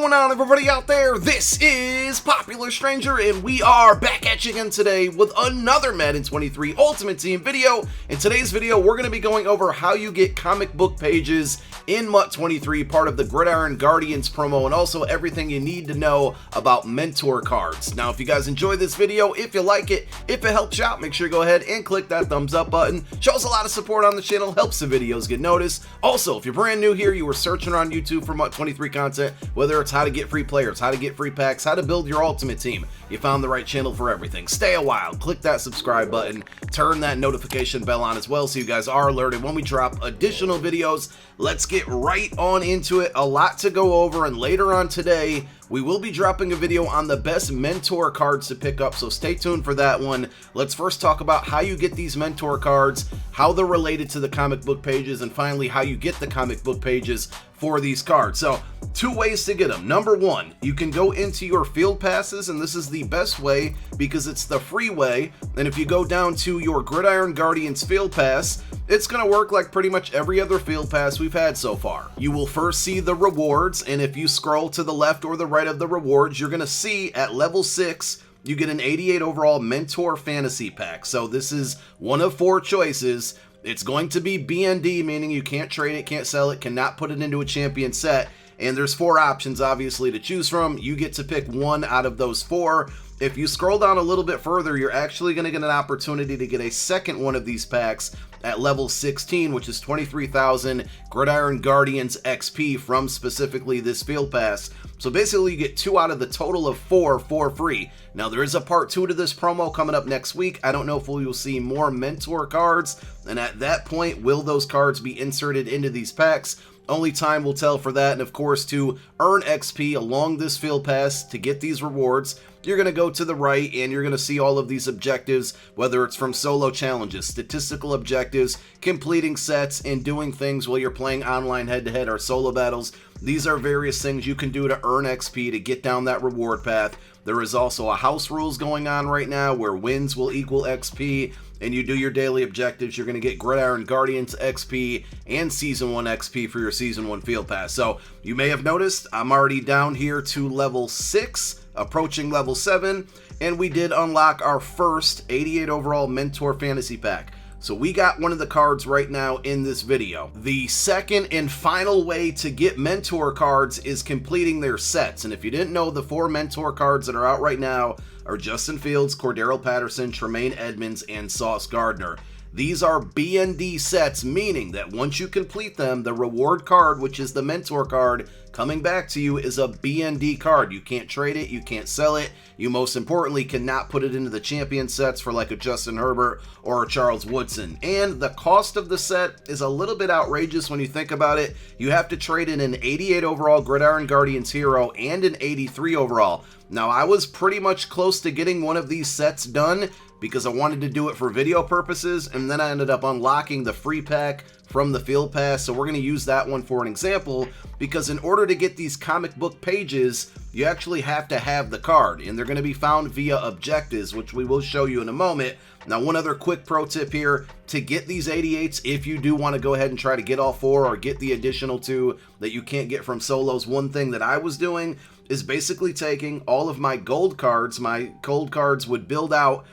going on, everybody out there? This is Popular Stranger, and we are back at you again today with another Madden 23 Ultimate Team video. In today's video, we're going to be going over how you get comic book pages in MUT 23, part of the Gridiron Guardians promo, and also everything you need to know about mentor cards. Now, if you guys enjoy this video, if you like it, if it helps you out, make sure you go ahead and click that thumbs up button. Shows a lot of support on the channel, helps the videos get noticed. Also, if you're brand new here, you were searching on YouTube for MUT 23 content, whether it's how to get free players, how to get free packs, how to build your ultimate team, you found the right channel for everything. Stay a while, click that subscribe button, turn that notification bell on as well so you guys are alerted when we drop additional videos. Let's get right on into it. A lot to go over, and later on today, we will be dropping a video on the best mentor cards to pick up, so stay tuned for that one. Let's first talk about how you get these mentor cards, how they're related to the comic book pages, and finally how you get the comic book pages for these cards. So, two ways to get them. Number one, you can go into your field passes, and this is the best way because it's the free way. And if you go down to your Gridiron Guardians field pass, it's going to work like pretty much every other field pass we've had so far. You will first see the rewards, and if you scroll to the left or the right of the rewards, you're going to see at level 6, you get an 88 overall Mentor Fantasy Pack. So this is one of 4 choices. It's going to be BND, meaning you can't trade it, can't sell it, cannot put it into a champion set. And there's 4 options, obviously, to choose from. You get to pick one out of those 4. If you scroll down a little bit further, you're actually going to get an opportunity to get a second one of these packs at level 16, which is 23,000 Gridiron Guardians XP from specifically this field pass. So basically you get 2 out of the total of 4 for free. Now there is a part 2 to this promo coming up next week. I don't know if we will see more mentor cards, and at that point, will those cards be inserted into these packs? Only time will tell for that. And of course, to earn XP along this field pass to get these rewards, you're going to go to the right and you're going to see all of these objectives, whether it's from solo challenges, statistical objectives, completing sets, and doing things while you're playing online head-to-head or solo battles. These are various things you can do to earn XP to get down that reward path. There is also a house rules going on right now where wins will equal XP, and you do your daily objectives. You're going to get Gridiron Guardians XP and Season 1 XP for your Season 1 Field Pass. So you may have noticed I'm already down here to level 6, approaching level 7, and we did unlock our first 88 overall Mentor Fantasy Pack. So we got one of the cards right now in this video. The second and final way to get mentor cards is completing their sets. And if you didn't know, the 4 mentor cards that are out right now are Justin Fields, Cordero Patterson, Tremaine Edmonds, and Sauce Gardner. These are BND sets, meaning that once you complete them, the reward card, which is the mentor card, coming back to you is a BND card. You can't trade it, you can't sell it, you most importantly cannot put it into the champion sets for like a Justin Herbert or a Charles Woodson. And the cost of the set is a little bit outrageous when you think about it. You have to trade in an 88 overall Gridiron Guardians hero and an 83 overall. Now, I was pretty much close to getting one of these sets done because I wanted to do it for video purposes, and then I ended up unlocking the free pack from the field pass. So we're going to use that one for an example, because in order to get these comic book pages, you actually have to have the card, and they're going to be found via objectives, which we will show you in a moment. Now, one other quick pro tip here: to get these 88s, if you do want to go ahead and try to get all 4 or get the additional 2 that you can't get from solos, one thing that I was doing is basically taking all of my gold cards. My gold cards would build out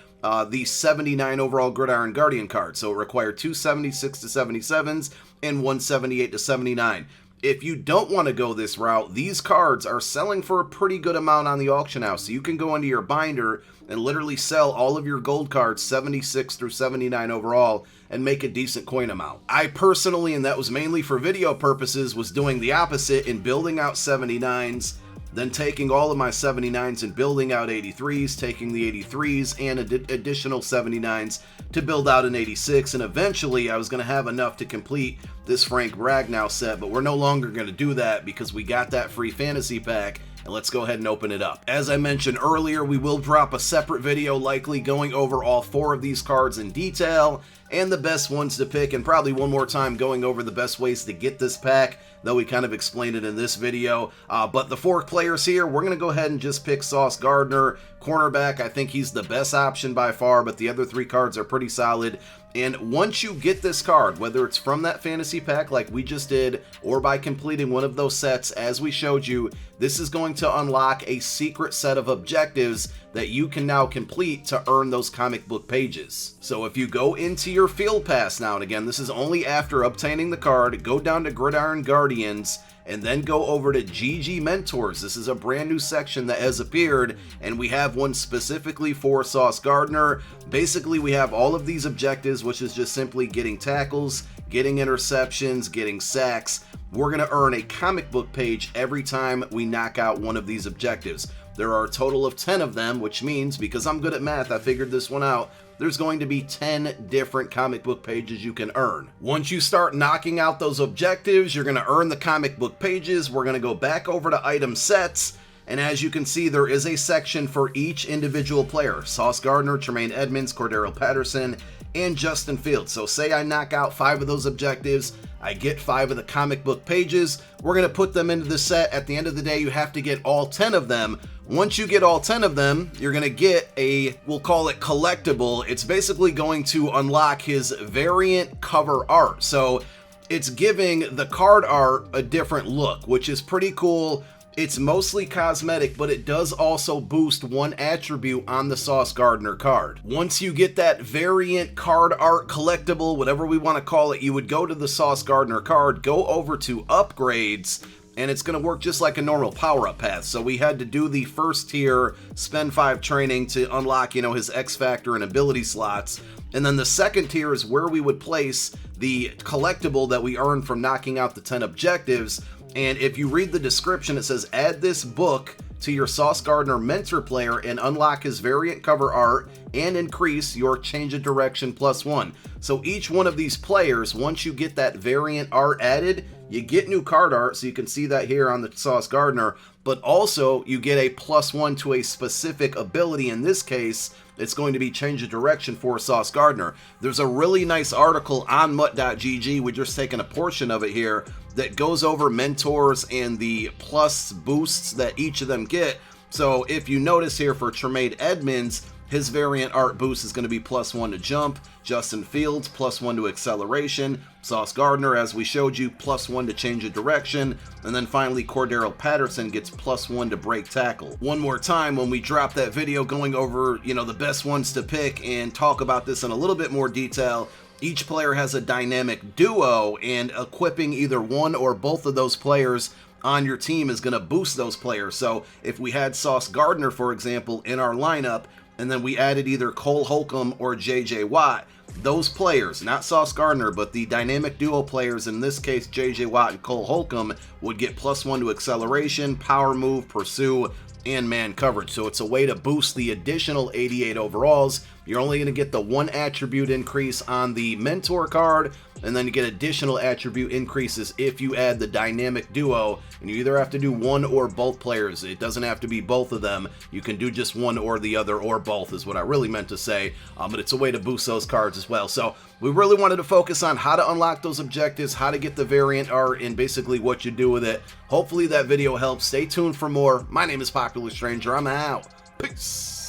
the 79 overall Gridiron Guardian card. So it required 2 76 to 77s and 1 78 to 79. If you don't want to go this route, these cards are selling for a pretty good amount on the auction house. So you can go into your binder and literally sell all of your gold cards 76 through 79 overall and make a decent coin amount. I personally, and that was mainly for video purposes, was doing the opposite and building out 79s, then taking all of my 79s and building out 83s, taking the 83s and additional 79s to build out an 86, and eventually I was going to have enough to complete this Frank Ragnow set, but we're no longer going to do that because we got that free fantasy pack, and let's go ahead and open it up. As I mentioned earlier, we will drop a separate video likely going over all 4 of these cards in detail and the best ones to pick, and probably one more time going over the best ways to get this pack, though we kind of explained it in this video. But the 4 players here, we're going to go ahead and just pick Sauce Gardner, cornerback. I think he's the best option by far, but the other 3 cards are pretty solid. And once you get this card, whether it's from that fantasy pack like we just did, or by completing one of those sets as we showed you, this is going to unlock a secret set of objectives that you can now complete to earn those comic book pages. So if you go into your field pass now, and again, this is only after obtaining the card, go down to Gridiron Guardians, and then go over to GG Mentors. This is a brand new section that has appeared, and we have one specifically for Sauce Gardner. Basically, we have all of these objectives, which is just simply getting tackles, getting interceptions, getting sacks. We're going to earn a comic book page every time we knock out one of these objectives. There are a total of 10 of them, which means, because I'm good at math, I figured this one out, there's going to be 10 different comic book pages you can earn. Once you start knocking out those objectives, you're going to earn the comic book pages. We're going to go back over to item sets, and as you can see, there is a section for each individual player: Sauce Gardner, Tremaine Edmonds, Cordero Patterson, and Justin Fields. So say I knock out 5 of those objectives, I get 5 of the comic book pages. We're going to put them into the set. At the end of the day, you have to get all 10 of them. Once you get all 10 of them, you're going to get a, we'll call it collectible. It's basically going to unlock his variant cover art. So it's giving the card art a different look, which is pretty cool. It's mostly cosmetic, but it does also boost one attribute on the Sauce Gardner card. Once you get that variant card art collectible, whatever we want to call it, you would go to the Sauce Gardner card, go over to upgrades, and it's going to work just like a normal power-up path. So we had to do the first tier, spend 5 training to unlock, his X Factor and ability slots. And then the second tier is where we would place the collectible that we earned from knocking out the 10 objectives. And if you read the description, it says add this book to your Sauce Gardner mentor player and unlock his variant cover art and increase your change of direction +1. So each one of these players, once you get that variant art added, you get new card art, so you can see that here on the Sauce Gardner, but also you get a +1 to a specific ability. In this case, it's going to be change of direction for Sauce Gardner. There's a really nice article on MUT.gg, we're just taking a portion of it here, that goes over mentors and the plus boosts that each of them get. So if you notice here for Tremaine Edmonds, his variant art boost is going to be +1 to jump. Justin Fields, +1 to acceleration. Sauce Gardner, as we showed you, +1 to change of direction. And then finally, Cordero Patterson gets +1 to break tackle. One more time, when we drop that video going over, the best ones to pick and talk about this in a little bit more detail, each player has a dynamic duo, and equipping either one or both of those players on your team is going to boost those players. So if we had Sauce Gardner, for example, in our lineup, and then we added either Cole Holcomb or JJ Watt, those players, not Sauce Gardner, but the dynamic duo players, in this case JJ Watt and Cole Holcomb, would get +1 to acceleration, power move, pursue, and man coverage. So it's a way to boost the additional 88 overalls. You're only going to get the 1 attribute increase on the mentor card, and then you get additional attribute increases if you add the dynamic duo, and you either have to do one or both players. It doesn't have to be both of them. You can do just one or the other, or both is what I really meant to say, but it's a way to boost those cards as well. So we really wanted to focus on how to unlock those objectives, how to get the variant art, and basically what you do with it. Hopefully that video helps. Stay tuned for more. My name is Popular Stranger. I'm out. Peace.